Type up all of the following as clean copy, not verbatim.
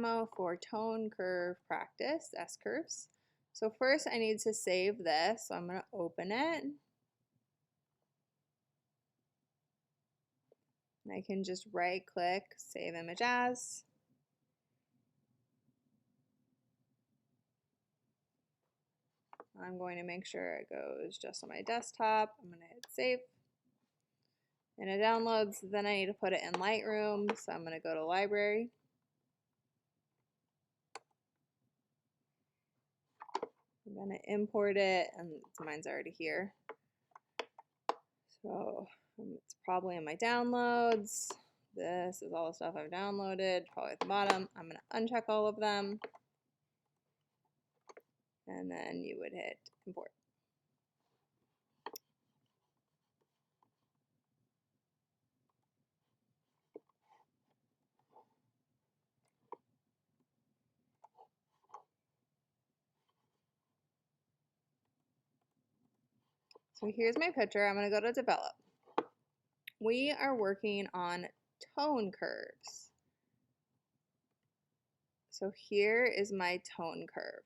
demo for tone curve practice, S-curves. So first I need to save this, so I'm going to open it. And I can just right click, save image as. I'm going to make sure it goes just on my desktop. I'm going to hit save. And it downloads, then I need to put it in Lightroom, so I'm going to go to library. I'm going to import it, and mine's already here. So it's probably in my downloads. This is all the stuff I've downloaded, probably at the bottom. I'm going to uncheck all of them. And then you would hit import. So here's my picture. I'm going to go to develop. We are working on tone curves. So here is my tone curve.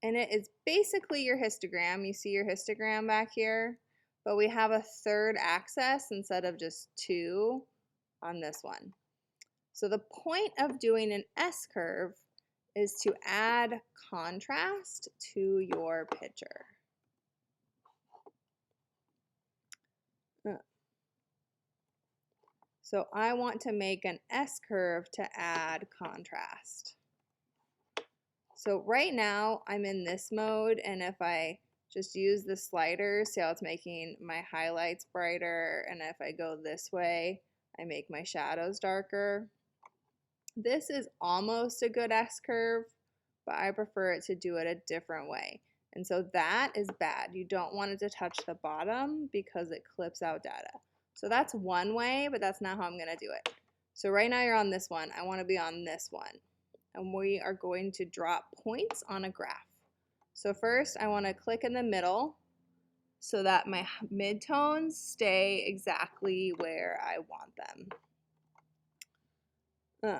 And it is basically your histogram. You see your histogram back here, but we have a third axis instead of just two on this one. So the point of doing an S-curve is to add contrast to your picture. So I want to make an S-curve to add contrast. So right now I'm in this mode, and if I just use the slider, see how it's making my highlights brighter, and if I go this way, I make my shadows darker. This is almost a good S-curve, but I prefer it to do it a different way. And so that is bad. You don't want it to touch the bottom because it clips out data. So that's one way, but that's not how I'm going to do it. So right now you're on this one. I want to be on this one. And we are going to drop points on a graph. So first I want to click in the middle so that my midtones stay exactly where I want them.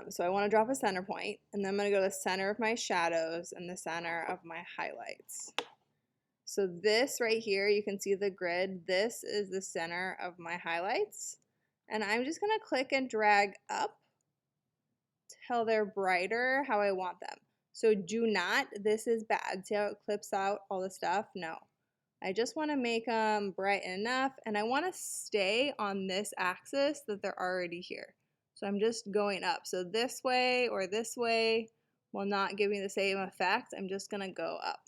So I want to drop a center point, and then I'm going to go to the center of my shadows and the center of my highlights. So this right here, you can see the grid. This is the center of my highlights. And I'm just going to click and drag up till they're brighter how I want them. So do not, this is bad. See how it clips out all the stuff? No. I just want to make them bright enough, and I want to stay on this axis that they're already here. So I'm just going up. So this way or this way will not give me the same effect. I'm just going to go up.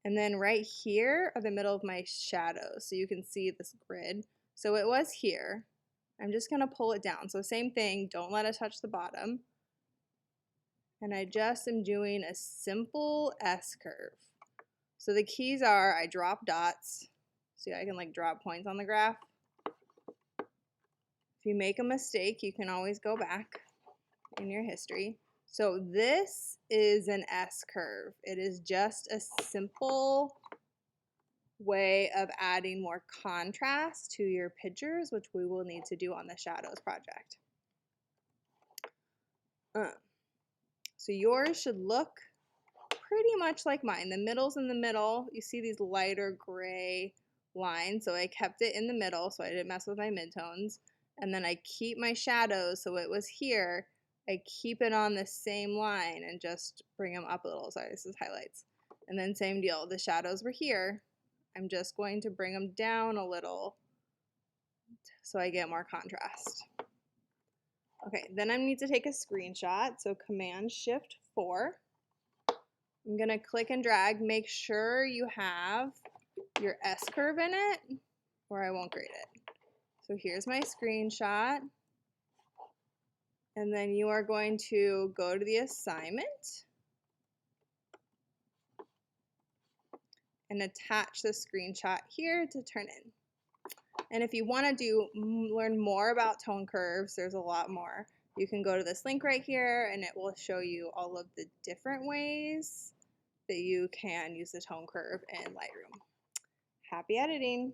And then right here are the middle of my shadows. So you can see this grid. So it was here. I'm just going to pull it down. So same thing, don't let it touch the bottom. And I just am doing a simple S-curve. So the keys are I drop dots. See, I can like drop points on the graph. If you make a mistake, you can always go back in your history. So this is an S-curve. It is just a simple way of adding more contrast to your pictures, which we will need to do on the shadows project. So yours should look pretty much like mine. The middle's in the middle. You see these lighter gray lines, so I kept it in the middle so I didn't mess with my midtones. And then I keep my shadows, so it was here. I keep it on the same line and just bring them up a little. Sorry, this is highlights. And then same deal, the shadows were here. I'm just going to bring them down a little so I get more contrast. Okay, then I need to take a screenshot, so Command-Shift-4. I'm gonna click and drag, make sure you have your S-curve in it or I won't grade it. So here's my screenshot. And then you are going to go to the assignment and attach the screenshot here to turn in. And if you want to learn more about tone curves, there's a lot more. You can go to this link right here and it will show you all of the different ways that you can use the tone curve in Lightroom. Happy editing!